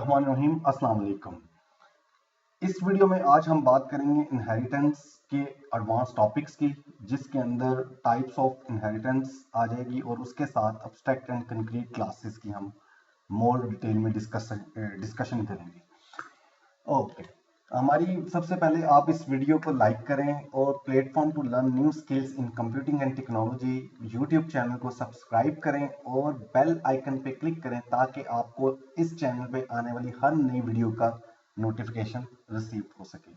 बिस्मिल्लाहिर्रहमानिर्रहीम। अस्सलाम वालेकुम। इस वीडियो में आज हम बात करेंगे इनहेरिटेंस के एडवांस टॉपिक्स की, जिसके अंदर टाइप्स ऑफ इनहेरिटेंस आ जाएगी और उसके साथ एब्स्ट्रैक्ट एंड कंक्रीट क्लासेस की हम मोर डिटेल में डिस्कशन करेंगे। ओके, हमारी सबसे पहले आप इस वीडियो को लाइक करें और platform to learn new skills in computing and technology YouTube channel को सब्सक्राइब करें और बेल आइकन पे क्लिक करें ताकि आपको इस चैनल पे आने वाली हर नई वीडियो का नोटिफिकेशन रिसीव हो सके।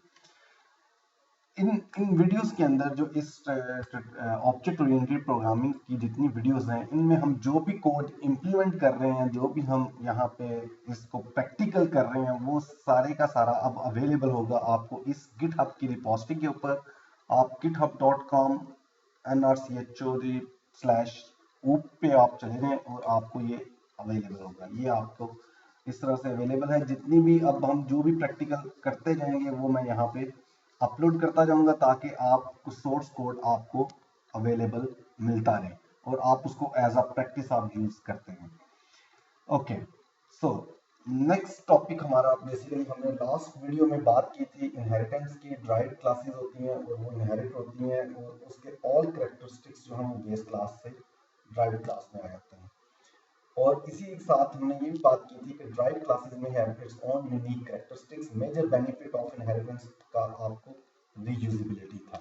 इन वीडियोस के अंदर जो इस ऑब्जेक्ट ओरिएंटेड प्रोग्रामिंग की जितनी वीडियोस हैं, इनमें हम जो भी कोड इंप्लीमेंट कर रहे हैं, जो भी हम यहाँ पे इसको प्रैक्टिकल कर रहे हैं, वो सारे का सारा अब अवेलेबल होगा आपको इस गिटहब की रिपोजिटरी के ऊपर। आप github.com nrchoud/oop पे आप चले जाएं और आपको ये अवेलेबल होगा। ये आपको इस तरह से अवेलेबल है। जितनी भी अब हम जो भी प्रैक्टिकल करते जाएंगे वो मैं यहाँ पे अपलोड करता जाऊंगा ताकि आप सोर्स कोड आपको अवेलेबल मिलता रहे और आप उसको एज अ प्रैक्टिस आप यूज करते हैं। ओके, सो नेक्स्ट टॉपिक हमारा बेसिकली हमने लास्ट वीडियो में बात की थी इनहेरिटेंस की। ड्राइव्ड क्लासेस होती हैं और वो इनहेरिट होती हैं और उसके ऑल कैरेक्टरिस्टिक्स जो हम बेस क्लास से ड्राइव्ड क्लास में आ जाते हैं। और इसी के साथ हमने ये भी बात की थी कि ड्राइव्ड क्लासेस में have its own unique characteristics. Major benefit of inheritance का आपको रीयूजेबिलिटी था।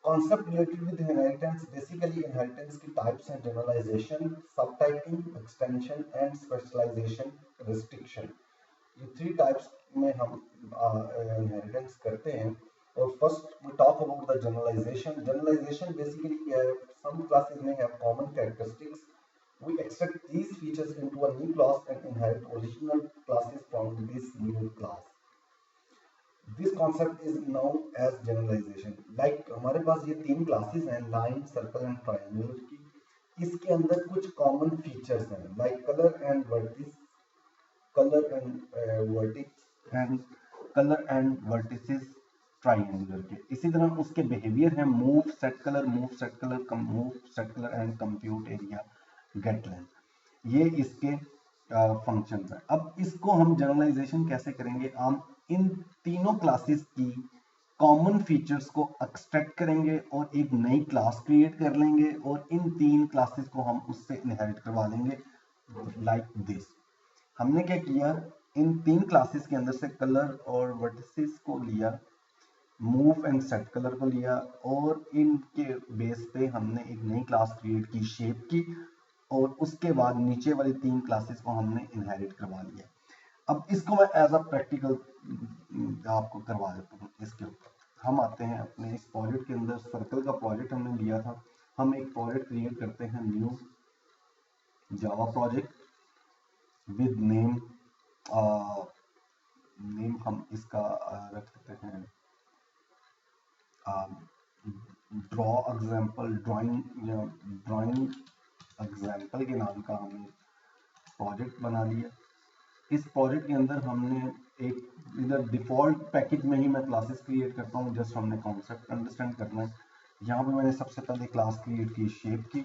Concept related with inheritance, basically inheritance की types हैं generalization, subtyping, extension and specialization, restriction। ये 3 types में हम inheritance करते हैं। और first we talk about the generalization। Generalization basically some classes may have common characteristics। We extract these features into a new class and inherit original classes from this new class। This concept is known as generalisation. Like हमारे पास ये 3 classes हैं, line, circle and triangular की। इसके अंदर कुछ common features हैं like colour and vertex, colour and vertex and colour and vertices triangular के। इसी तरह उसके बिहेवियर हैं move, set colour, move, set colour, move, set colour and compute area, get length. ये इसके फंक्शंस हैं। अब इसको हम जनरलाइजेशन कैसे करेंगे? हम इन तीनों क्लासेस की कॉमन फीचर्स को एक्सट्रैक्ट करेंगे और एक नई क्लास क्रिएट कर लेंगे और इन 3 क्लासेस को हम उससे इनहेरिट करवा लेंगे लाइक दिस। हमने क्या किया, इन 3 क्लासेस के अंदर से कलर और वर्टिसेस को लिया, मूव एंड सेट कलर को लिया और इनके बेस पे हमने एक नई क्लास क्रिएट की शेप की और उसके बाद नीचे वाली 3 क्लासेस को हमने इनहेरिट करवा लिया। अब इसको मैं एज अ प्रैक्टिकल आपको करवा देता हूँ। इसके ऊपर हम आते हैं अपने इस प्रोजेक्ट के अंदर। सर्कल का प्रोजेक्ट हमने लिया था। हम एक प्रोजेक्ट क्रिएट करते हैं, new Java project with name. Name हम इसका रख देते हैं ड्रॉ एग्जाम्पल, ड्राइंग एग्जाम्पल के नाम का हमने प्रोजेक्ट बना लिया। इस प्रोजेक्ट के अंदर हमने एक इधर डिफॉल्ट पैकेज में ही मैं क्लासेस क्रिएट करता हूँ, जस्ट हमने कॉन्सेप्ट अंडरस्टैंड करना है। यहाँ पे मैंने सबसे पहले क्लास क्रिएट की शेप की।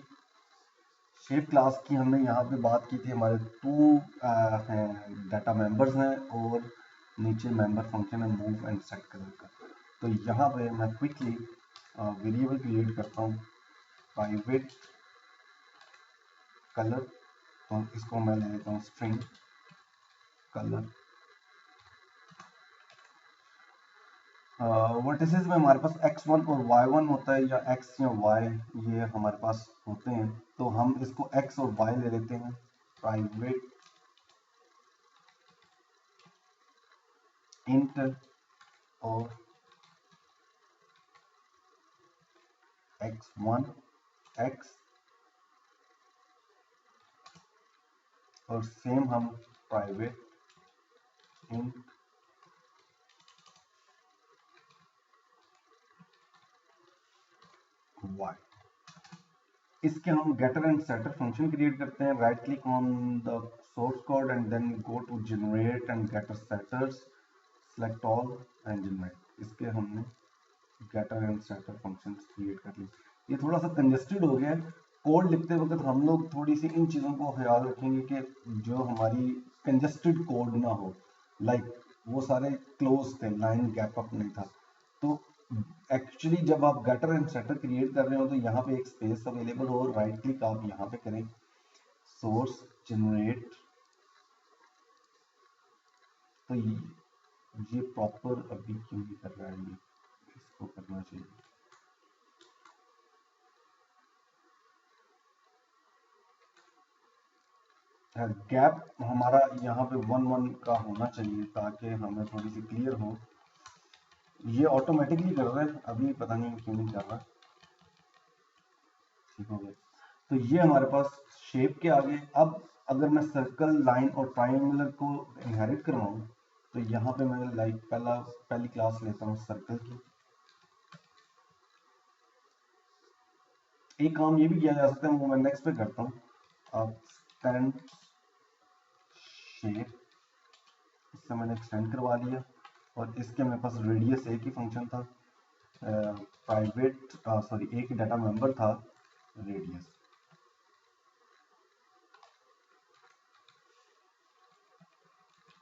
शेप क्लास की हमने यहाँ पे बात की थी, हमारे 2 हैं डाटा मेंबर्स हैं और नीचे मेंबर फंक्शन है मूव एंड सेट कलर का। तो यहाँ पे मैं क्विकली वेरिएबल क्रिएट करता हूँ प्राइवेट कलर। तो इसको मैं ले लेता हूँ स्ट्रिंग कलर। वर्टिसेस में हमारे पास x1 और y1 होता है, या x या y ये हमारे पास होते हैं। तो हम इसको x और y ले लेते हैं। प्राइवेट इंट और x1 x और सेम हम प्राइवेट इंट y। इसके हम getter and setter function create करते हैं। Right click on the source code and then go to generate and getter setters, select all and generate. इसके हमने getter and setter function create कर लिए। ये थोड़ा सा कंजेस्टेड हो गया है। कोड लिखते वक्त हम लोग थोड़ी सी इन चीज़ों को ख्याल रखेंगे कि जो हमारी कंजेस्टेड कोड ना हो, लाइक वो सारे क्लोज थे, लाइन गैप अप नहीं था। तो एक्चुअली जब आप गटर एंड सेटर क्रिएट कर रहे हो तो यहाँ पे एक स्पेस अवेलेबल हो, राइट क्लिक आप यहाँ पे करें, सोर्स जनरेट, तो ये प्रॉपर अभी क्यों नहीं कर रहा है, ये इसको करना चाहिए। गैप हमारा यहाँ पे 1 1 का होना चाहिए ताकि हमें थोड़ी सी क्लियर हो। ये ऑटोमेटिकली कर रहा है, अभी पता नहीं क्यों नहीं कर रहा। ठीक हो गया। तो ये हमारे पास शेप के आगे, अब अगर मैं सर्कल, लाइन और ट्रायंगुलर को इनहेरिट करवाऊं तो यहाँ पे मैं लाइक पहली क्लास लेता हूँ सर्कल की। एक काम ये भी किया जा सकता है, वो मैं नेक्स्ट पे करता हूँ। अब स्टैंड शेप, इससे मैंने एक्सटेंड करवा लिया, और इसके मेरे पास रेडियस एक ही फंक्शन था, प्राइवेट सॉरी एक डाटा मेंबर था रेडियस।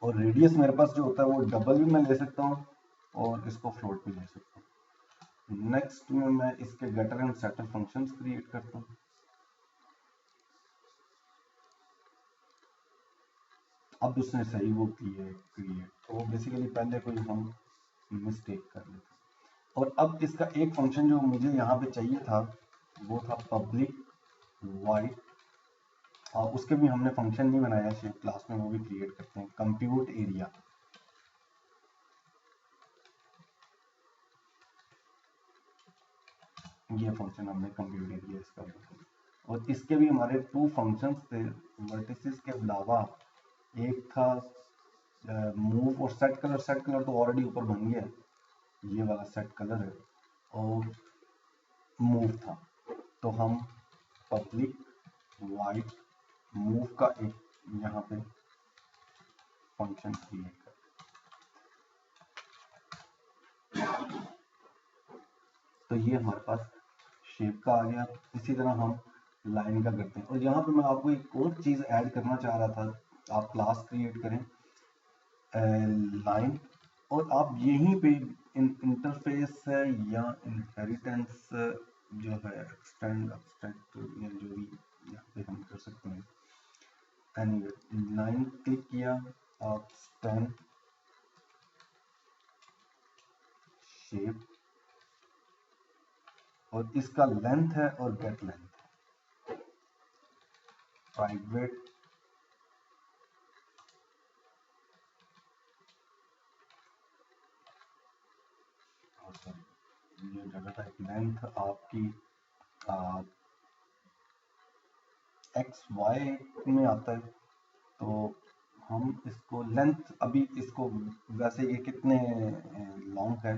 और रेडियस मेरे पास जो होता है वो डबल भी मैं ले सकता हूँ और इसको फ्लोट भी ले सकता हूँ। नेक्स्ट में मैं इसके getter and setter functions create करता हूँ। अब उसने सही वो की है क्रिएट, तो बेसिकली पहले कोई हम मिस्टेक कर लेते। और अब इसका एक फंक्शन जो मुझे यहाँ पे चाहिए था वो था पब्लिक वाइड, और उसके भी हमने फंक्शन नहीं बनाया शेप क्लास में, वो भी क्रिएट करते हैं, कंप्यूट एरिया। ये फंक्शन हमने कंप्यूट एरिया इसका बनाया, और इसके भी हमारे 2 फंक्शंस थे वर्टिसेस के अलावा। एक था मूव और सेट कलर। सेट कलर तो ऑलरेडी ऊपर बन गया, ये वाला सेट कलर है, और मूव था। तो हम पब्लिक वाइड मूव का एक यहाँ पे फंक्शन क्रिएट कर, तो ये हमारे पास शेप का आ गया। इसी तरह हम लाइन का करते हैं। और यहाँ पे मैं आपको एक और चीज ऐड करना चाह रहा था, आप क्लास क्रिएट करें लाइन, और आप यहीं पे इंटरफेस है या इनहेरिटेंस जो है एक्सटेंड एब्स्ट्रैक्ट या जो भी यहाँ पे हम कर सकते हैं। एनीवे लाइन क्लिक किया, आप स्टैंड शेप, और इसका लेंथ है और गेट लेंथ, प्राइवेट ये डाटा टाइप लेंथ आपकी एक्स वाई में आता है। तो हम इसको लेंथ, अभी इसको वैसे ये कितने लॉन्ग है,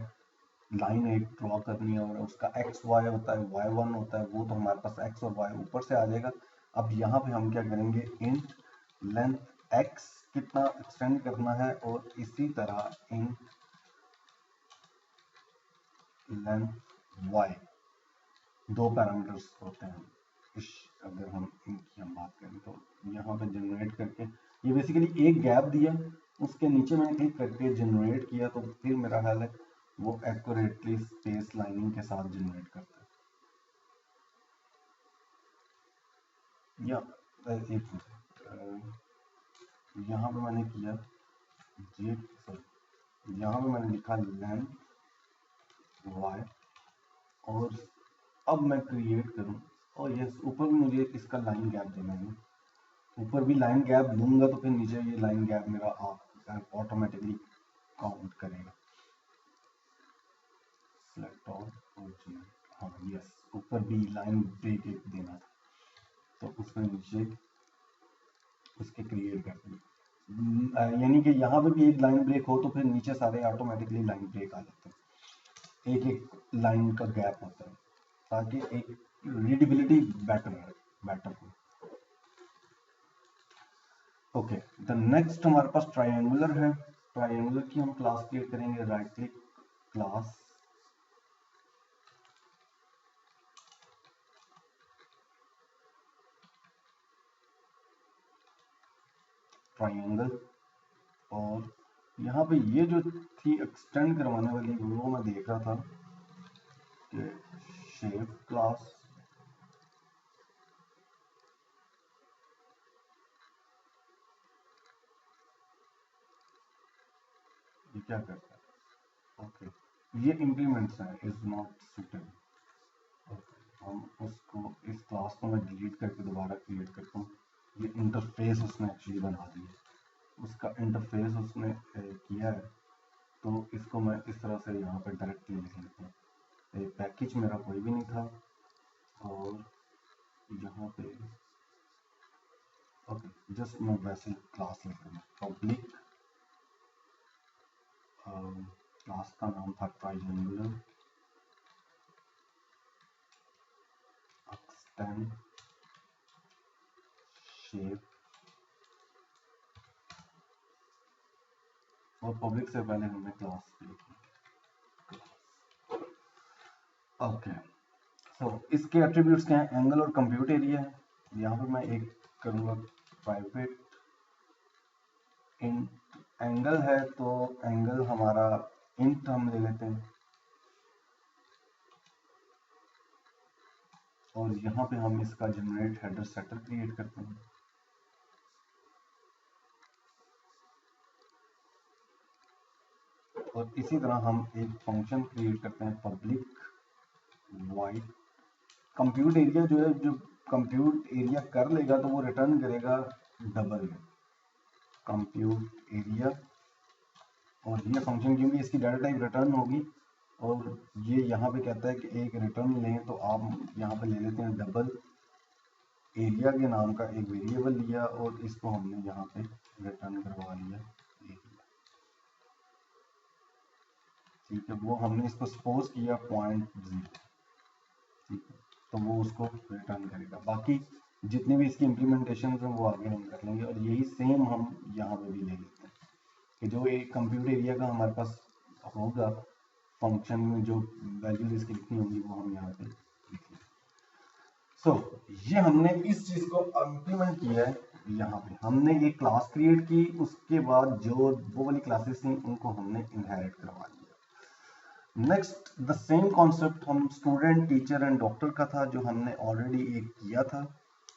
लाइन एक ड्रॉ करनी है और उसका एक्स वाई होता है, वाई 1 होता है, वो तो हमारे पास एक्स और वाई ऊपर से आ जाएगा। अब यहाँ पे हम क्या करेंगे, इंट लेंथ एक्स कितना एक्सटेंड करना है, और इसी तरह इंट लेंथ वाई, 2 पैरामीटर्स होते हैं। अगर हम इनकी हम बात करें तो यहाँ पे जनरेट करके, ये बेसिकली एक गैप दिया, उसके नीचे मैंने क्लिक करके जनरेट किया, तो फिर मेरा ख्याल है वो एक्यूरेटली स्पेस लाइनिंग के साथ जनरेट करता है। या एक यहाँ पे मैंने किया ये, सॉरी यहाँ पे मैंने लिखा लेंथ वाई, और अब मैं क्रिएट करूँ, और यस ऊपर भी मुझे इसका लाइन गैप देना है। ऊपर भी लाइन गैप लूंगा तो फिर नीचे ये लाइन गैप मेरा ऑटोमेटिकली काउंट करेगा। सिलेक्ट ऑल ओरिजिनल, हाँ यस, ऊपर भी लाइन ब्रेक एक देना था, तो उसमें नीचे उसके क्रिएट कर दिए। यानी कि यहाँ पे भी एक लाइन ब्रेक हो तो फिर नीचे सारे ऑटोमेटिकली लाइन ब्रेक आ जाते हैं। एक एक लाइन का गैप होता है ताकि एक रीडेबिलिटी बेटर हो। ओके, द नेक्स्ट हमारे पास ट्रायंगुलर है। ट्रायंगुलर की हम क्लास क्रिएट करेंगे, राइट क्लिक क्लास, ट्राइंगल, और यहाँ पे ये जो थी एक्सटेंड करवाने वाली वो मैं देख रहा था कि शेप क्लास, ये क्या करता है, ओके ये इम्प्लीमेंट्स है, इज नॉट सुटेबल, हम उसको इस क्लास को मैं डिलीट करके दोबारा क्रिएट करता हूँ। ये इंटरफेस उसने एक्चुअली बना दिया, उसका इंटरफेस उसने किया है, तो इसको मैं इस तरह से यहाँ पर डायरेक्टली लिख लेता हूँ। पैकेज मेरा कोई भी नहीं था, और यहाँ पे ओके जस्ट मैं वैसे क्लास लिख रहा हूँ, पब्लिक, क्लास का नाम था ट्राइंगुलर एक्सटेंड शेप, और पब्लिक से पहले हमने क्लास लिखी। ओके सो इसके एट्रीब्यूट्स क्या हैं, एंगल और कंप्यूट एरिया है। यहाँ पर मैं एक करूँगा प्राइवेट इंट एंगल है, तो एंगल हमारा इंट हम ले लेते हैं, और यहाँ पे हम इसका जनरेट हेडर सेटर क्रिएट करते हैं। और इसी तरह हम एक फंक्शन क्रिएट करते हैं पब्लिक वाइड कंप्यूट एरिया, जो है जो कंप्यूट एरिया कर लेगा तो वो रिटर्न करेगा डबल कंप्यूट एरिया, और ये फंक्शन क्योंकि इसकी डाटा टाइप रिटर्न होगी, और ये यहाँ पे कहता है कि एक रिटर्न लें, तो आप यहाँ पे ले लेते हैं डबल एरिया के नाम का एक वेरिएबल लिया, और इसको हमने यहाँ पे रिटर्न करवा लिया एरिया, ठीक है। वो हमने इसको सपोज किया 0.0, ठीक है, तो वो उसको रिटर्न करेगा। बाकी जितने भी इसकी इम्प्लीमेंटेशन हैं वो आगे हम कर लेंगे, और यही सेम हम यहाँ पे भी ले लेते हैं कि जो एक कंप्यूटर एरिया का हमारे पास होगा फंक्शन में, जो वैल्यूज इसकी लिखनी होगी वो हम यहाँ पे लिख लेंगे। सो ये हमने इस चीज को इम्प्लीमेंट किया है। यहाँ पे हमने एक क्लास क्रिएट की, उसके बाद जो वो वाली क्लासेस थी उनको हमने इनहेरिट करवा दिया। नेक्स्ट द सेम कॉन्सेप्ट हम स्टूडेंट टीचर एंड डॉक्टर का था, जो हमने ऑलरेडी एक किया था।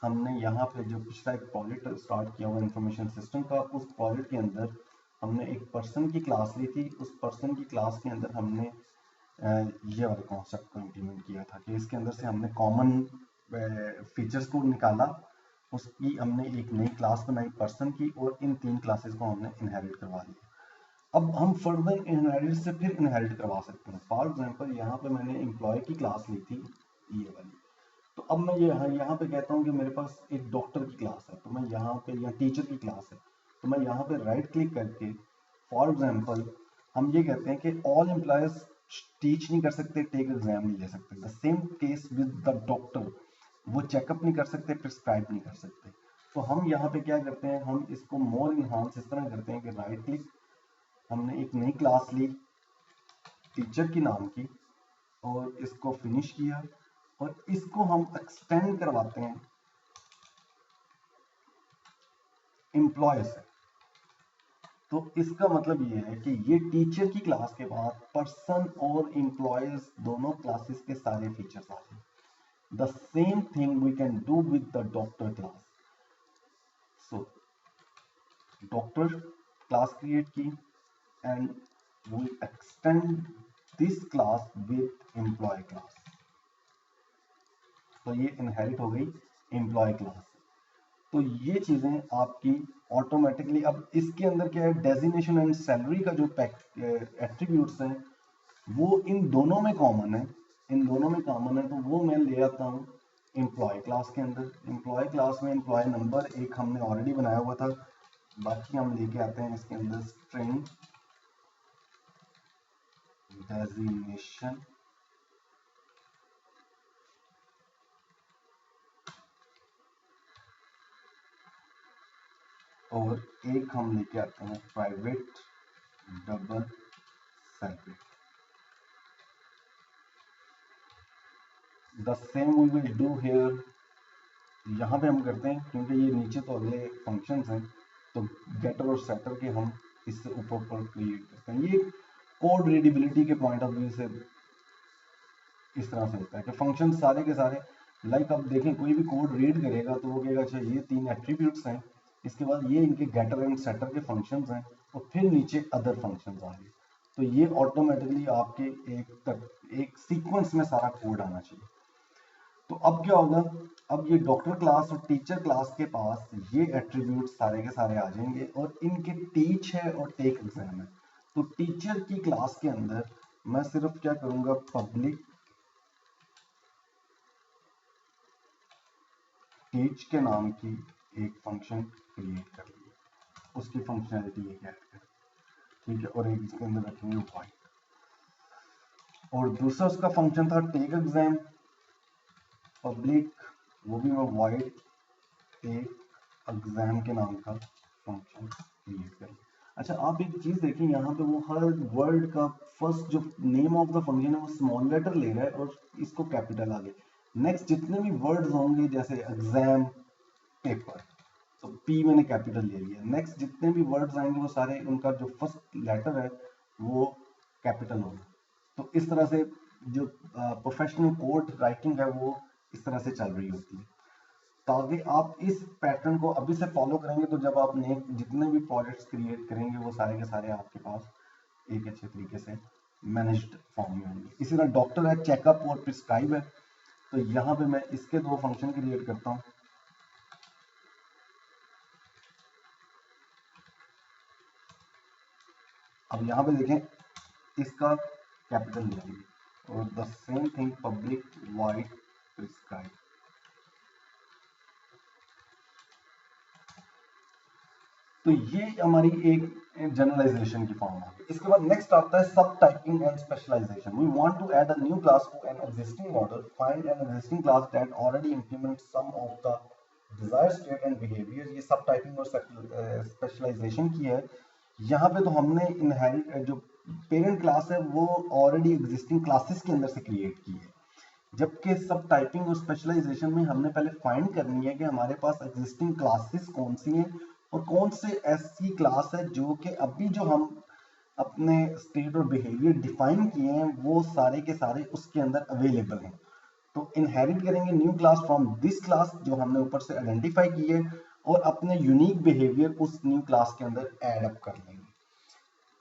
हमने यहाँ पे जो पिछला एक प्रोजेक्ट स्टार्ट किया हुआ इंफॉर्मेशन सिस्टम का, उस प्रोजेक्ट के अंदर हमने एक पर्सन की क्लास ली थी। उस पर्सन की क्लास के अंदर हमने ये वाले कॉन्सेप्ट को इम्प्लीमेंट किया था कि इसके अंदर से हमने कॉमन फीचर्स को निकाला, उसकी हमने एक नई क्लास बनाई पर्सन की, और इन 3 क्लासेस को हमने इनहेरिट करवा दिया। अब हम फर्दर इनहेरिट से फिर इनहेरिट करवा सकते हैं। फॉर एग्जांपल यहाँ पे मैंने एम्प्लॉय की क्लास ली थी ये वाली, तो अब मैं यहाँ पे कहता हूँ कि मेरे पास एक डॉक्टर की क्लास है, तो मैं यहाँ पे, या टीचर की क्लास है, तो मैं यहाँ पे राइट क्लिक करके फॉर एग्जांपल हम ये कहते हैं कि ऑल एम्प्लॉयज टीच नहीं कर सकते, टेक एग्जाम नहीं ले सकते। The same case with the doctor, वो चेकअप नहीं कर सकते, प्रिस्क्राइब नहीं कर सकते। तो हम यहाँ पे क्या करते हैं, हम इसको मोर इनहांस इस तरह करते हैं कि राइट क्लिक, हमने एक नई क्लास ली टीचर की नाम की, और इसको फिनिश किया, और इसको हम एक्सटेंड करवाते हैं एम्प्लॉय से। तो इसका मतलब ये है कि ये टीचर की क्लास के बाद पर्सन और एम्प्लॉयज दोनों क्लासेस के सारे फीचर्स आ जाए। The same thing we can do with the doctor class. So doctor class create की, and we extend this class with employee class, तो ये इनहेरिट हो गई एम्प्लॉय क्लास। तो ये चीजें आपकी ऑटोमेटिकली, अब इसके अंदर क्या है, डेजिग्नेशन एंड सैलरी का जो एट्रीब्यूट्स हैं वो इन दोनों में कॉमन है, इन दोनों में कॉमन है, तो वो मैं ले आता हूँ एम्प्लॉय क्लास के अंदर। एम्प्लॉय क्लास में एम्प्लॉय नंबर एक हमने ऑलरेडी बनाया हुआ था, बाकी हम लेके आते हैं इसके अंदर स्ट्रिंग डेजिग्नेशन, और एक हम लेके आते हैं private double salary. The same we will do here, यहाँ पे हम करते हैं क्योंकि ये नीचे तो अगले फंक्शंस हैं, तो गेटर और सेटर के हम इससे ऊपर ऊपर क्रिएट करते हैं। ये कोड रीडेबिलिटी के पॉइंट ऑफ व्यू से इस तरह से होता है कि फंक्शन सारे के सारे लाइक आप देखें कोई भी कोड रीड करेगा तो वो कहेगा अच्छा ये 3 एट्रीब्यूट्स हैं, इसके बाद ये इनके गेटर एंड सेटर के फंक्शंस हैं और फिर नीचे अदर फंक्शंस आ गए। तो ये ऑटोमेटिकली आपके एक सीक्वेंस में सारा कोड आना चाहिए। तो अब क्या होगा, अब ये डॉक्टर क्लास और टीचर क्लास के पास ये एट्रीब्यूट सारे के सारे आ जाएंगे और इनके टीच है और टेक एग्जाम है। तो टीचर की क्लास के अंदर मैं सिर्फ क्या करूंगा, पब्लिक टीच के नाम की एक फंक्शन क्रिएट कर ली, उसकी फंक्शनैलिटी एक ऐड कर, ठीक है, और एक इसके अंदर रखेंगे वाइट। और दूसरा उसका फंक्शन था टेक एग्जाम, पब्लिक वो भी मैं वाइड टेक एग्जाम के नाम का फंक्शन क्रिएट कर। अच्छा आप एक चीज देखें, यहाँ पे वो हर वर्ड का फर्स्ट जो नेम ऑफ द फंक्शन है वो स्मॉल लेटर ले रहा है और इसको कैपिटल आगे। नेक्स्ट जितने भी वर्ड्स होंगे जैसे एग्जाम, पेपर, तो पी मैंने कैपिटल ले लिया। नेक्स्ट जितने भी वर्ड्स आएंगे वो सारे उनका जो फर्स्ट लेटर है वो कैपिटल होगा। तो इस तरह से जो प्रोफेशनल कोड राइटिंग है वो इस तरह से चल रही होती है। ताकि आप इस पैटर्न को अभी से फॉलो करेंगे तो जब आप नए जितने भी प्रोजेक्ट्स क्रिएट करेंगे वो सारे के सारे आपके पास एक अच्छे तरीके से मैनेज्ड फॉर्म में होंगे। इसी तरह डॉक्टर है, चेकअप और प्रिस्क्राइब है, तो यहाँ पे मैं इसके दो फंक्शन क्रिएट करता हूँ। अब यहाँ पे देखें इसका कैपिटल लेंगे और the same thing public wide prescribe. तो ये हमारी एक जनरलाइजेशन की फॉर्म है। इसके बाद नेक्स्ट आता है subtyping and specialisation. We want to add a new class to an existing model, find an existing class that already implements some of the desired state and behaviour. ये सब typing और specialisation की है। यहाँ पे तो हमने inherit जो पेरेंट क्लास है वो ऑलरेडी एग्जिस्टिंग क्लासेस के अंदर से क्रिएट की है, जबकि सब टाइपिंग और स्पेशलाइजेशन में हमने पहले फाइंड करनी है कि हमारे पास एग्जिस्टिंग क्लासेस कौन सी हैं और कौन से ऐसी क्लास है जो कि अभी जो हम अपने स्टेट और बिहेवियर डिफाइन किए हैं वो सारे के सारे उसके अंदर अवेलेबल हैं। तो इनहेरिट करेंगे new class from this class जो हमने ऊपर से आइडेंटिफाई की है और अपने यूनिक बिहेवियर उस न्यू क्लास के अंदर ऐड अप कर लेंगे।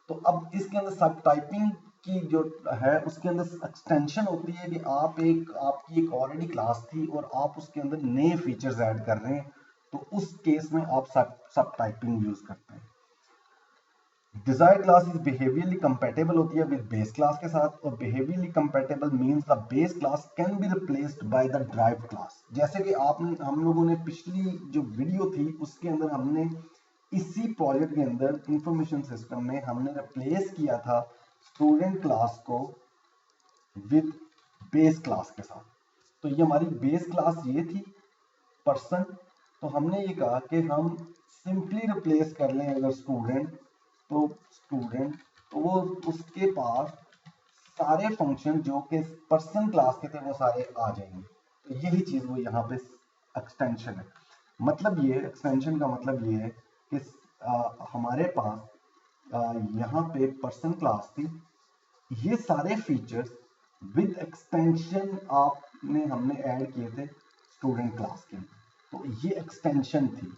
तो अब इसके अंदर सब टाइपिंग की जो है उसके अंदर एक्सटेंशन होती है कि आपकी एक ऑलरेडी क्लास थी और आप उसके अंदर नए फीचर्स ऐड कर रहे हैं, तो उस केस में आप सब टाइपिंग यूज करते हैं। Desired class is behaviourally compatible होती है विद बेस क्लास के साथ, और behaviourally compatible means the base class can be replaced by the derived class. जैसे कि आपने हम लोगों ने पिछली जो वीडियो थी उसके अंदर हमने इसी प्रोजेक्ट के अंदर इंफॉर्मेशन सिस्टम में हमने रिप्लेस किया था स्टूडेंट क्लास को विद बेस क्लास के साथ। तो ये हमारी बेस क्लास ये थी पर्सन, तो हमने ये कहा कि हम सिंपली रिप्लेस कर लें अगर स्टूडेंट, तो स्टूडेंट तो वो उसके पास सारे फंक्शन जो कि पर्सन क्लास के थे वो सारे आ जाएंगे। तो यही चीज वो यहाँ पे एक्सटेंशन है। मतलब ये एक्सटेंशन का मतलब ये है कि हमारे पास यहाँ पे पर्सन क्लास थी, ये सारे फीचर्स विद एक्सटेंशन आपने हमने ऐड किए थे स्टूडेंट क्लास के अंदर। तो ये एक्सटेंशन थी,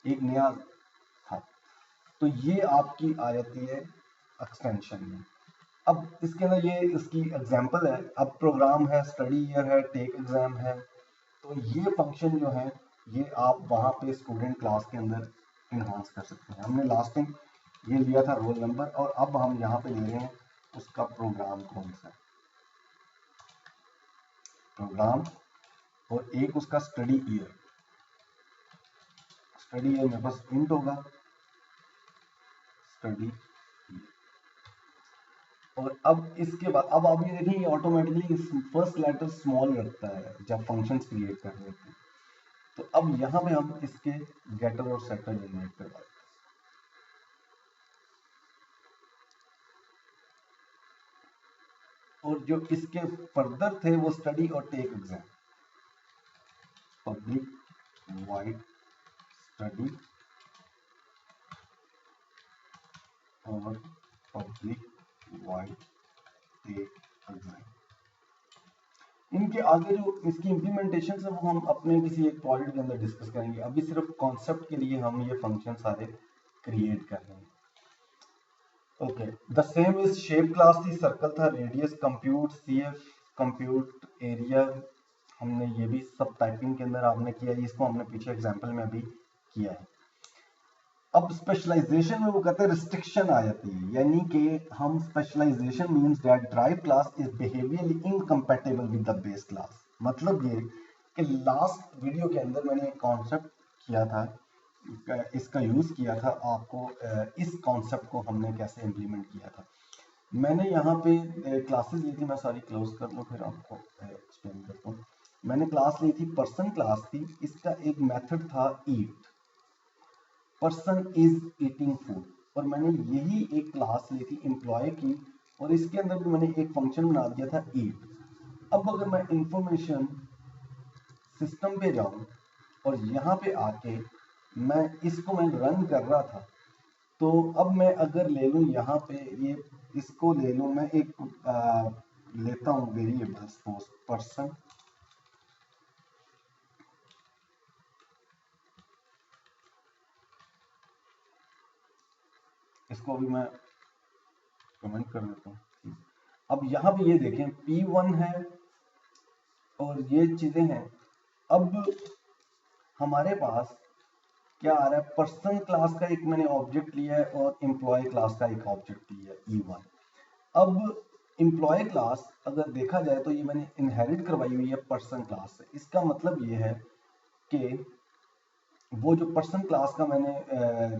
एक नया था। तो ये आपकी आ जाती है एक्सटेंशन में। अब इसके अंदर ये इसकी एग्जांपल है। अब प्रोग्राम है, स्टडी ईयर है, टेक एग्जाम है, तो ये फंक्शन जो है ये आप वहां पे स्टूडेंट क्लास के अंदर इन्हांस कर सकते हैं। हमने लास्ट टाइम ये लिया था रोल नंबर और अब हम यहाँ पे ले रहे हैं उसका प्रोग्राम कौन सा प्रोग्राम, और एक उसका स्टडी ईयर। स्टडी ईयर मेरे पास इंट होगा स्टडी, और अब इसके बाद अब आप ये देखिए ऑटोमेटिकली फर्स्ट लेटर स्मॉल रखता है जब फंक्शंस क्रिएट कर रहे हैं। तो अब यहाँ पे हम इसके गेटर और सेटर जनरेट करवाते हैं। और जो इसके फर्दर थे वो स्टडी और take exam, public void study और पब्लिक वाइड टेक एग्जाम। इनके आगे जो इसकी इम्प्लीमेंटेशन है वो हम अपने किसी एक प्रोजेक्ट के अंदर डिस्कस करेंगे। अभी सिर्फ कॉन्सेप्ट के लिए हम ये फंक्शन सारे क्रिएट कर रहे हैं। Okay, the same is shape class थी, सर्कल था, radius compute, CF compute, area हमने ये भी सब टाइपिंग के अंदर आपने किया है, इसको हमने पीछे एग्जांपल में भी किया है। अब स्पेशलाइजेशन में वो कहते हैं रिस्ट्रिक्शन आ जाती है, यानी कि हम specialisation means that derive class is behaviourally incompatible with the base class. मतलब ये कि लास्ट वीडियो के अंदर मैंने एक कॉन्सेप्ट किया था, इसका यूज किया था आपको, इस कॉन्सेप्ट को हमने कैसे इम्प्लीमेंट किया था। मैंने यहाँ पे क्लासेस ली थी, मैं सारी क्लोज कर लूँ फिर आपको एक्सप्लेन करता हूँ। मैंने क्लास ली थी, पर्सन क्लास थी, इसका एक मेथड था ईट, पर्सन इज ईटिंग फूड, और मैंने यही एक क्लास ली थी एम्प्लॉय की, और इसके अंदर भी मैंने एक फंक्शन बना दिया था ईट। अब अगर मैं इंफॉर्मेशन सिस्टम पे जाऊं और यहाँ पे आके मैं इसको मैं रन कर रहा था, तो अब मैं अगर ले लूं यहाँ पे ये, इसको ले लूं मैं एक लेता हूं वेरिएबल सपोज पर्सन, इसको भी मैं कमेंट कर देता हूँ। अब यहाँ पे ये देखें P1 है और ये चीजें हैं। अब हमारे पास क्या आ रहा है, पर्सन क्लास का एक मैंने ऑब्जेक्ट लिया है और एम्प्लॉय क्लास का एक ऑब्जेक्ट लिया है E1। अब एम्प्लॉय क्लास अगर देखा जाए तो ये मैंने इनहेरिट करवाई हुई है पर्सन क्लास से। इसका मतलब ये है कि वो जो पर्सन क्लास का मैंने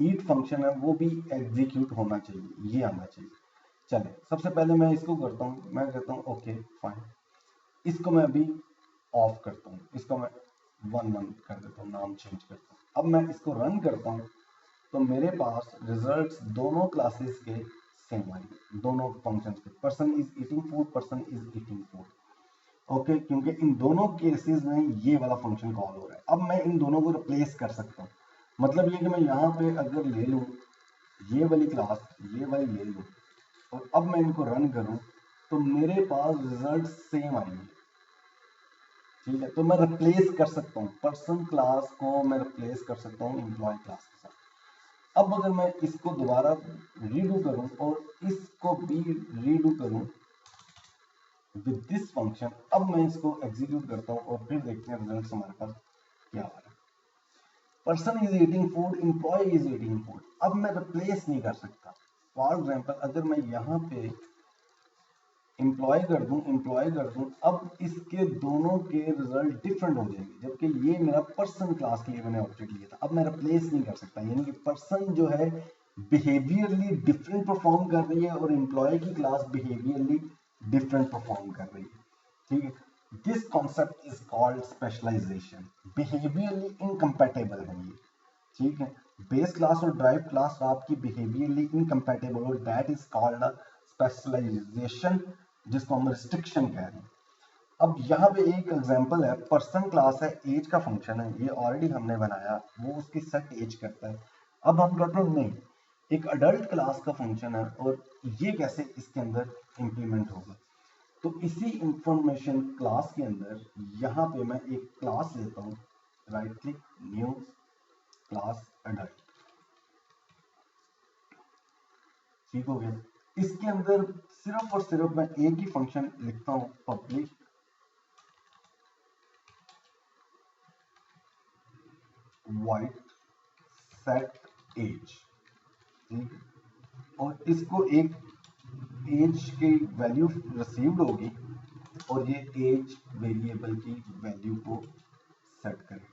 ईट फंक्शन है वो भी एग्जीक्यूट होना चाहिए, ये आना चाहिए। चले सबसे पहले मैं इसको करता हूँ, मैं कहता हूँ ओके फाइन, इसको मैं अभी ऑफ करता हूँ, इसको मैं 1 कर देता हूँ, नाम चेंज करता हूँ। अब मैं इसको रन करता हूँ तो मेरे पास रिजल्ट्स दोनों क्लासेस के सेम आएंगे, दोनों फंक्शंस के, person is eating food, person is eating food. Okay, क्योंकि इन दोनों केसेस में ये वाला फंक्शन कॉल हो रहा है। अब मैं इन दोनों को रिप्लेस कर सकता हूँ, मतलब ये कि मैं यहाँ पे अगर ले लूँ ये वाली क्लास, ये वाली ले लूँ और अब मैं इनको रन करूँ तो मेरे पास रिजल्ट सेम आएंगे। ठीक है, तो मैं रिप्लेस कर सकता हूँ, पर्सन क्लास को मैं रिप्लेस कर सकता हूँ एम्प्लॉय क्लास के साथ। अब अगर मैं इसको दोबारा रीडू करूँ और इसको भी रीडू करूँ विद दिस फंक्शन, अब मैं इसको एग्जीक्यूट करता हूँ और फिर देखते हैं रिजल्ट हमारे पास क्या आ रहा है। Person is eating food, employee is eating food. अब मैं रिप्लेस नहीं कर सकता। फॉर एग्जाम्पल अगर मैं यहाँ पे एम्प्लॉय कर दूं, अब इसके दोनों के रिजल्ट डिफरेंट हो जाएंगे, जबकि ये मेरा पर्सन क्लास के लिए मैंने ऑब्जेक्ट लिया था। अब मैं रिप्लेस नहीं कर सकता, यानी कि पर्सन जो है बिहेवियरली डिफरेंट परफॉर्म कर रही है और एम्प्लॉय की क्लास बिहेवियरली डिफरेंट परफॉर्म कर रही है। ठीक है, this concept is called specialisation. Behaviourally incompatible है ये, ठीक है, बेस क्लास और ड्राइव क्लास आपकी बिहेवियरली इनकम्पैटिबल और दैट इज कॉल्ड स्पेशलाइजेशन, जिसको हम रिस्ट्रिक्शन कह रहे हैं। अब यहाँ पे एक एग्जांपल है, पर्सन क्लास है, एज का फंक्शन है, ये ऑलरेडी हमने बनाया, वो उसकी सेट एज करता है। अब हम कहते हैं नहीं, एक अडल्ट क्लास का फंक्शन है और ये कैसे इसके अंदर इंप्लीमेंट होगा। तो इसी इंफॉर्मेशन क्लास के अंदर यहाँ पे मैं एक क्लास लेता हूँ, right click, new class adult, ठीक हो गया। इसके अंदर सिर्फ और सिर्फ मैं एक ही फंक्शन लिखता हूँ, पब्लिक वाइड सेट एज, ठीक, और इसको एक एज की वैल्यू रिसीव्ड होगी और ये एज वेरिएबल की वैल्यू को सेट करें।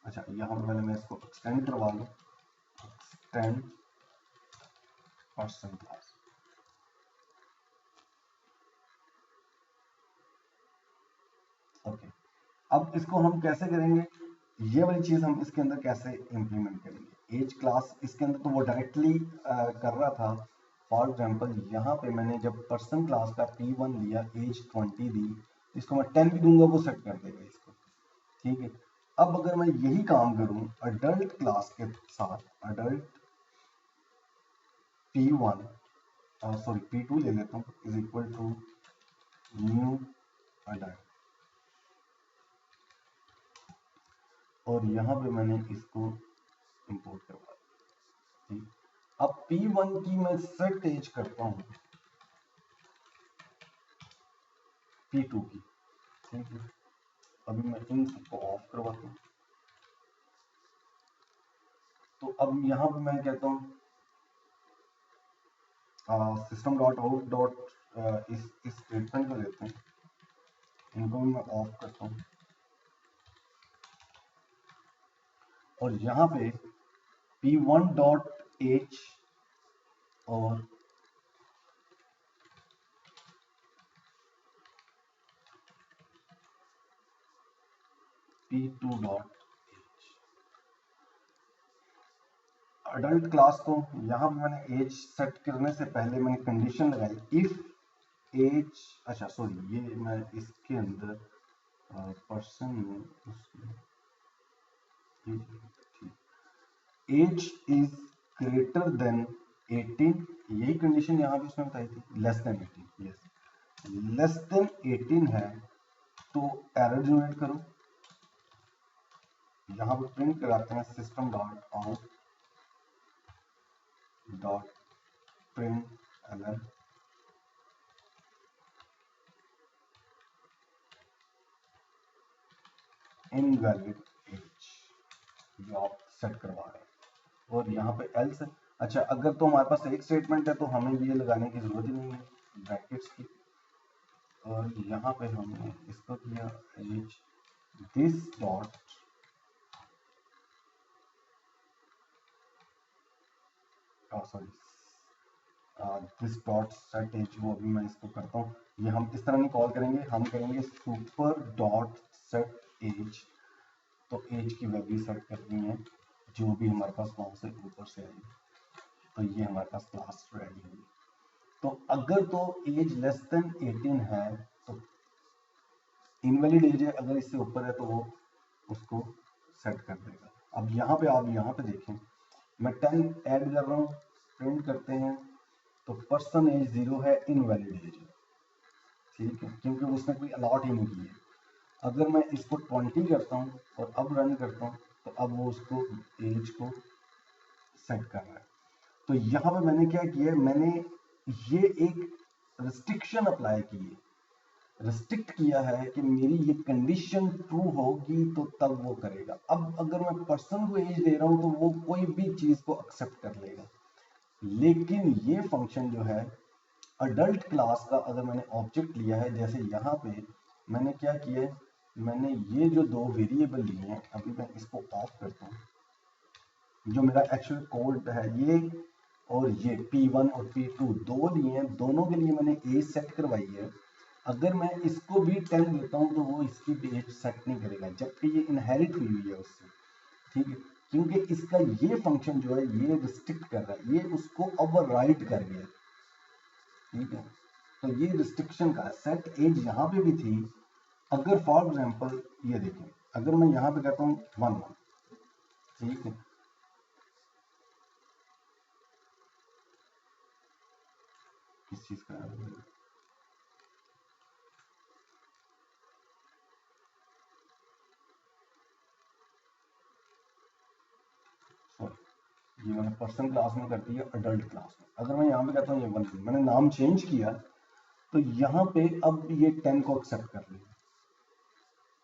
अच्छा, यहाँ पर पहले मैं इसको एक्सटेंड करवा लूँ, एक्सटेंड पर्सन क्लास। ओके, अब इसको हम कैसे करेंगे, ये वाली चीज हम इसके अंदर कैसे इंप्लीमेंट करेंगे। एज क्लास इसके अंदर तो वो डायरेक्टली कर रहा था। फॉर एग्जांपल यहाँ पे मैंने जब पर्सन क्लास का P1 लिया, एज 20 दी, इसको मैं 10 भी दूंगा वो सेट कर देगा इसको, ठीक है। अब अगर मैं यही काम करूं अडल्ट क्लास के साथ, अडल्ट P1 सॉरी P2 ले लेता हूँ is equal to new adult, और यहाँ पे मैंने इसको इंपोर्ट करवा दिया। अब P1 की मैं सेट एज करता हूँ P2 की, ठीक है। अभी मैं इन सबको ऑफ करवाता हूँ। तो अब यहाँ पे मैं कहता हूँ सिस्टम डॉट आउट डॉट इस स्टेटमेंट को लेते हैं, इनको भी मैं ऑफ करता हूँ, और यहाँ पे P1 डॉट एच और P2 डॉट अडल्ट क्लास को यहाँ पे मैंने एज सेट करने से पहले मैंने कंडीशन लगाई इफ एज, अच्छा सॉरी ये मैं इसके अंदर पर्सन में एज इज ग्रेटर देन 18, यही कंडीशन यहाँ पे उसने बताई थी। Less than 18, yes less than 18 है तो एरर जनरेट करो। यहाँ पे प्रिंट कराते हैं system dot out dot print invalid age, ये आप सेट करवा रहे हैं। और यहाँ पे एल्स है, अच्छा अगर तो हमारे पास एक स्टेटमेंट है तो हमें ये लगाने की जरूरत ही नहीं है ब्रैकेट्स की, और यहाँ पे हमने इसको किया age this dot sorry this dot set age, वो अभी मैं इसको करता हूँ। ये हम इस तरह नहीं कॉल करेंगे, हम करेंगे सुपर डॉट सेट एज, तो एज की वैल्यू सेट करनी है जो भी हमारे पास वहां से ऊपर से आई, तो ये हमारे पास क्लास रेडी हुई। तो अगर तो एज लेस देन 18 है तो इनवैलिड एज है, अगर इससे ऊपर है तो वो उसको सेट कर देगा। अब यहाँ पे आप यहाँ पे देखें, मैं 10 ऐड कर रहा हूँ, प्रिंट करते हैं तो पर्सन एज 0 है, इनवैलिड एज है, ठीक है, क्योंकि उसने कोई अलॉट ही नहीं की है। अगर मैं इसको 20 करता हूँ और अब रन करता हूँ तो अब वो उसको एज को सेट कर रहा है। तो यहाँ पे मैंने क्या किया, मैंने ये एक रिस्ट्रिक्शन अप्लाई की है, रिस्ट्रिक्ट किया है कि मेरी ये कंडीशन ट्रू होगी तो तब वो करेगा। अब अगर मैं पर्सन को एज दे रहा हूं तो वो कोई भी चीज को एक्सेप्ट कर लेगा, लेकिन ये फंक्शन जो है अडल्ट क्लास का, अगर मैंने ऑब्जेक्ट लिया है, जैसे यहाँ पे मैंने क्या किया है, मैंने ये जो दो वेरिएबल लिए हैं, अभी मैं इसको ऑफ करता हूँ, जो मेरा एक्चुअल कोड है ये, और ये P1 और P2 दो लिए हैं, दोनों के लिए मैंने एज सेट करवाई है। अगर मैं इसको भी 10 देता हूं तो वो इसकी भी एज सेट नहीं करेगा, जबकि ये इनहेरिट हुई हुई है उससे, ठीक है, क्योंकि इसका ये फंक्शन जो है ये रिस्ट्रिक्ट कर रहा है, ये उसको ओवरराइड कर गया, ठीक है। तो ये रिस्ट्रिक्शन का सेट एज यहाँ पे भी थी। अगर फॉर एग्जांपल ये देखें, अगर मैं यहाँ पे कहता हूँ 1, ठीक है, किस चीज का ये मैंने पर्सन क्लास में कर दिया, अडल्ट क्लास में अगर मैं यहाँ पे कहता हूँ ये 1, मैंने नाम चेंज किया तो यहाँ पे अब ये 10 को एक्सेप्ट कर लिया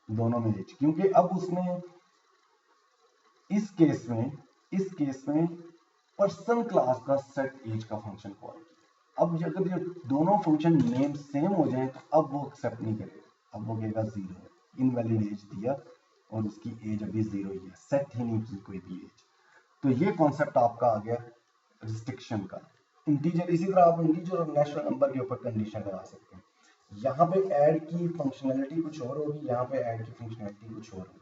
दोनों में एज, क्योंकि अब उसने इस केस में पर्सन क्लास का सेट एज का फंक्शन कॉल किया। अब अगर ये दोनों फंक्शन नेम सेम हो जाए तो अब वो एक्सेप्ट नहीं करेगा, अब वो कहेगा 0 है, इनवैलिड एज दिया और उसकी एज अभी 0 ही है, सेट ही नहीं की कोई भी एज। तो ये कॉन्सेप्ट आपका आ गया रिस्ट्रिक्शन का। इंटीजर, इसी तरह आप इंटीजर और नेचुरल नंबर के ऊपर कंडीशन लगा सकते हैं। यहाँ पे ऐड की फंक्शनैलिटी कुछ और होगी, यहाँ पे ऐड की फंक्शनैलिटी कुछ और होगी।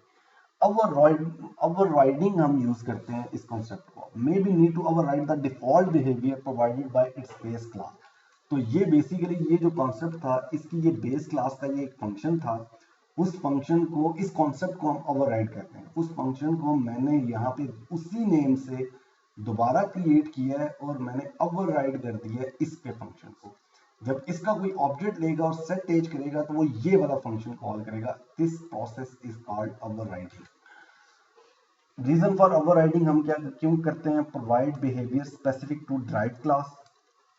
ओवरराइडिंग हम यूज करते हैं इस कॉन्सेप्ट को, may be need to override the default behaviour provided by its base class. तो ये बेसिकली ये जो कॉन्सेप्ट था, इसकी ये बेस क्लास का ये एक फंक्शन था, उस फंक्शन को, इस कॉन्सेप्ट को हम ओवरराइड करते हैं। उस फंक्शन को मैंने यहाँ पे उसी नेम से दोबारा क्रिएट किया है और मैंने ओवरराइड कर दिया है इसके फंक्शन को। जब इसका कोई ऑब्जेक्ट लेगा और सेट एज करेगा तो वो ये वाला फंक्शन कॉल करेगा। This process is called overriding. Reason for overriding हम क्या क्यों करते हैं, provide behaviour specific to derive class,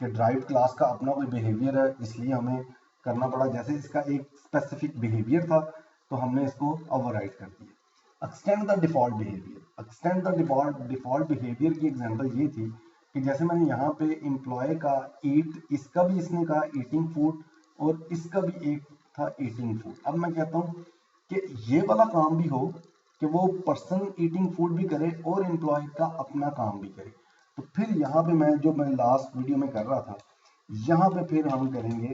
कि ड्राइव क्लास का अपना कोई बिहेवियर है इसलिए हमें करना पड़ा। जैसे इसका एक स्पेसिफिक बिहेवियर था तो हमने इसको ओवरराइड कर दिया। Extend the default behaviour, extend the default behaviour की एग्जांपल ये थी कि जैसे मैंने यहाँ पे एम्प्लॉय का ईट, इसका भी इसने कहा ईटिंग फूड और इसका भी एक था ईटिंग फूड। अब मैं कहता हूँ कि ये वाला काम भी हो कि वो पर्सन ईटिंग फूड भी करे और एम्प्लॉय का अपना काम भी करे। तो फिर यहाँ पे मैं लास्ट वीडियो में कर रहा था, यहाँ पे फिर हम करेंगे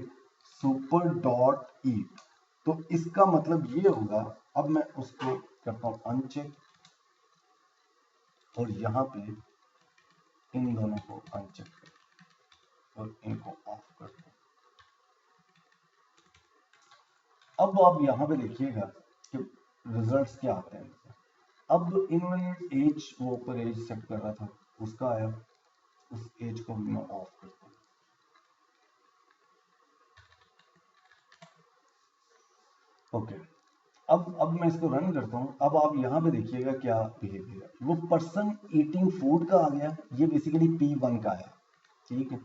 सुपर डॉट ईट। तो इसका मतलब ये होगा, अब मैं उसको करता हूँ अनचेक और यहाँ पे इन दोनों को अनचेक कर और इनको ऑफ कर दो। अब आप यहाँ पे देखिएगा कि रिजल्ट्स क्या आते हैं। अब इनवैलिड एज, वो ऊपर एज सेट कर रहा था उसका आया, उस एज को मैं ऑफ करता हूँ। ओके, अब मैं इसको रन करता हूँ। अब आप यहाँ पे देखिएगा क्या बिहेवियर है। वो पर्सन ईटिंग फूड का आ गया, ये बेसिकली P1 का आया, ठीक है।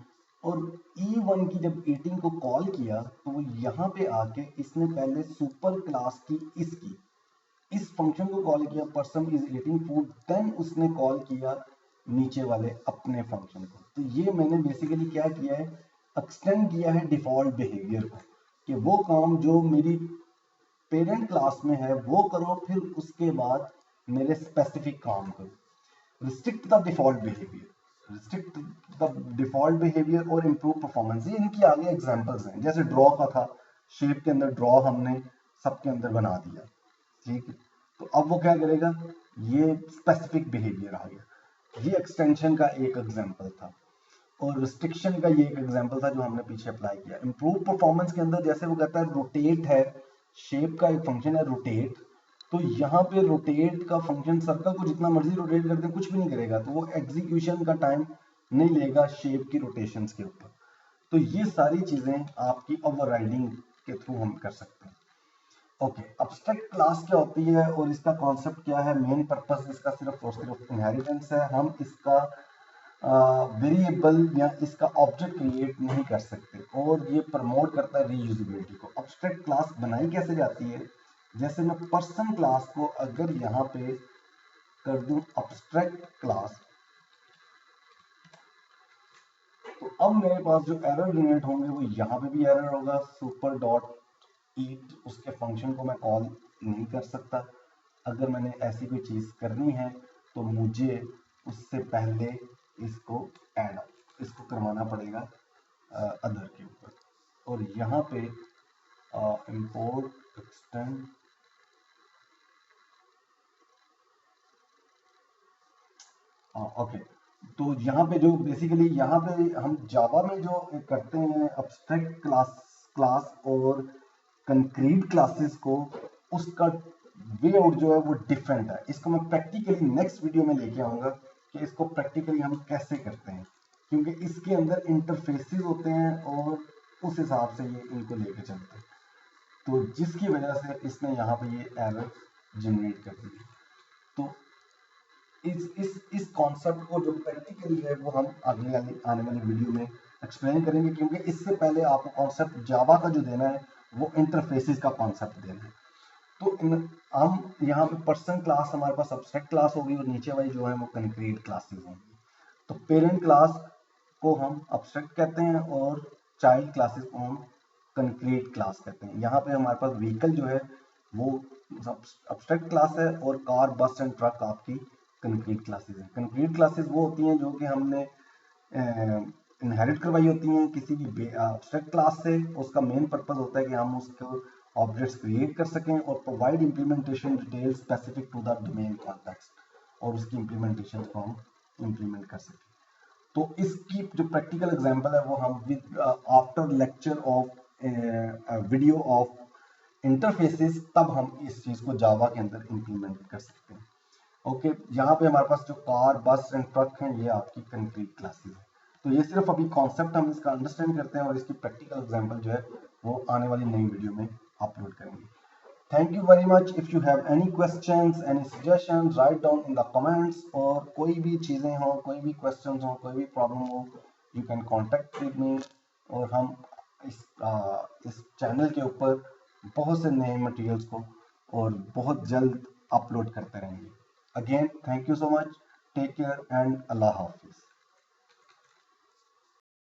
और E1 की जब ईटिंग को कॉल किया तो वो यहाँ पे आके इसने पहले सुपर क्लास की इसकी इस फंक्शन को कॉल किया, person is eating food, then उसने कॉल किया नीचे वाले अपने फंक्शन को। तो ये मैंने बेसिकली क्या किया है, एक्सटेंड किया है डिफॉल्ट बिहेवियर को, कि वो काम जो मेरी पेरेंट क्लास में है वो करो, फिर उसके बाद मेरे स्पेसिफिक काम करो। Restrict the default behaviour, restrict the default behaviour और इम्प्रूव परफॉर्मेंस, ये इनकी आगे एग्जांपल्स हैं। जैसे ड्रॉ का था, शेप के अंदर ड्रॉ हमने सबके अंदर बना दिया, ठीक है। तो अब वो क्या करेगा, ये स्पेसिफिक बिहेवियर आ गया। ये एक्सटेंशन का एक एग्जांपल था और रिस्ट्रिक्शन का ये एक एग्जांपल था जो हमने पीछे अप्लाई किया। इंप्रूव परफॉर्मेंस के अंदर जैसे वो कहता है रोटेट है, शेप का एक फंक्शन है रोटेट, तो यहाँ पे रोटेट का फंक्शन सर्कल को जितना मर्जी रोटेट कर दे कुछ भी नहीं करेगा, तो वो एग्जीक्यूशन का टाइम नहीं लेगा शेप की रोटेशंस के ऊपर। तो ये सारी चीजें आपकी ओवरराइडिंग के थ्रू हम कर सकते हैं। ओके, अब्स्ट्रैक्ट क्लास क्या होती है और इसका कॉन्सेप्ट क्या है, मेन पर्पस इसका सिर्फ और सिर्फ इनहेरिटेंस है। हम इसका वेरिएबल या इसका ऑब्जेक्ट क्रिएट नहीं कर सकते और ये प्रमोट करता है रीयूजेबिलिटी को। अब्स्ट्रैक्ट क्लास बनाई कैसे जाती है, जैसे मैं पर्सन क्लास को अगर यहाँ पे कर दूं अब्स्ट्रैक्ट क्लास, तो अब मेरे पास जो एरर जनरेट होंगे वो यहाँ पे भी एरर होगा। सुपर डॉट ईट उसके फंक्शन को मैं कॉल नहीं कर सकता। अगर मैंने ऐसी कोई चीज करनी है तो मुझे उससे पहले इसको ऐड इसको करवाना पड़ेगा अदर के ऊपर। और यहाँ पे इंपोर्ट एक्सटेंड, ओके, तो यहाँ पे जो बेसिकली यहाँ पे हम जावा में जो करते हैं अब्स्ट्रैक्ट क्लास और कंक्रीट क्लासेस को, उसका वे आउट जो है वो डिफरेंट है। इसको मैं प्रैक्टिकली नेक्स्ट वीडियो में लेके आऊंगा कि इसको प्रैक्टिकली हम कैसे करते हैं, क्योंकि इसके अंदर इंटरफेसेस होते हैं और उस हिसाब से ये इनको लेके चलते हैं। तो जिसकी वजह से इसने यहाँ पे ये एरर जनरेट कर दी। तो इस कॉन्सेप्ट को जो प्रैक्टिकली है वो हम अगले आने वाली वीडियो में एक्सप्लेन करेंगे, क्योंकि इससे पहले आपको कॉन्सेप्ट जावा का जो देना है वो इंटरफेसेस का कॉन्सेप्ट देना है। तो हम यहाँ पे पर्सन क्लास हमारे पास अब्स्ट्रैक्ट क्लास होगी और नीचे वाली जो है वो कंक्रीट क्लासेस होंगी। तो पेरेंट क्लास को हम अब्स्ट्रैक्ट कहते हैं और चाइल्ड क्लासेस को हम कंक्रीट क्लास कहते हैं। यहाँ पे हमारे पास व्हीकल जो है वो अब्स्ट्रैक्ट क्लास है और कार बस एंड ट्रक आपकी कंक्रीट क्लासेस हैं। कंक्रीट क्लासेस वो होती हैं जो कि हमने इनहेरिट करवाई होती हैं किसी भी अब्स्ट्रैक्ट क्लास से। उसका मेन पर्पस होता है कि हम उसको ऑब्जेक्ट्स क्रिएट कर सकें और provide implementation detail specific to the domain context, और उसकी इंप्लीमेंटेशन को हम इंप्लीमेंट कर सकें। तो इसकी जो प्रैक्टिकल एग्जांपल है वो हम with after lecture of video of interfaces, तब हम इस चीज को जावा के अंदर इंप्लीमेंट कर सकते हैं। ओके, यहाँ पे हमारे पास जो कार, बस एंड ट्रक हैं, ये आपकी कंक्रीट क्लासेस है। तो ये सिर्फ अभी कॉन्सेप्ट हम इसका अंडरस्टैंड करते हैं और इसकी प्रैक्टिकल एग्जांपल जो है वो आने वाली नई वीडियो में अपलोड करेंगे। Thank you very much. If you have any questions, any suggestion, write down in the comments. और कोई भी चीजें हो, कोई भी क्वेश्चंस हो, कोई भी प्रॉब्लम हो, you can contact with me. और हम इस चैनल के ऊपर बहुत से नए मटेरियल्स को और बहुत जल्द अपलोड करते रहेंगे। Again thank you so much, take care and अल्लाह हाफिज।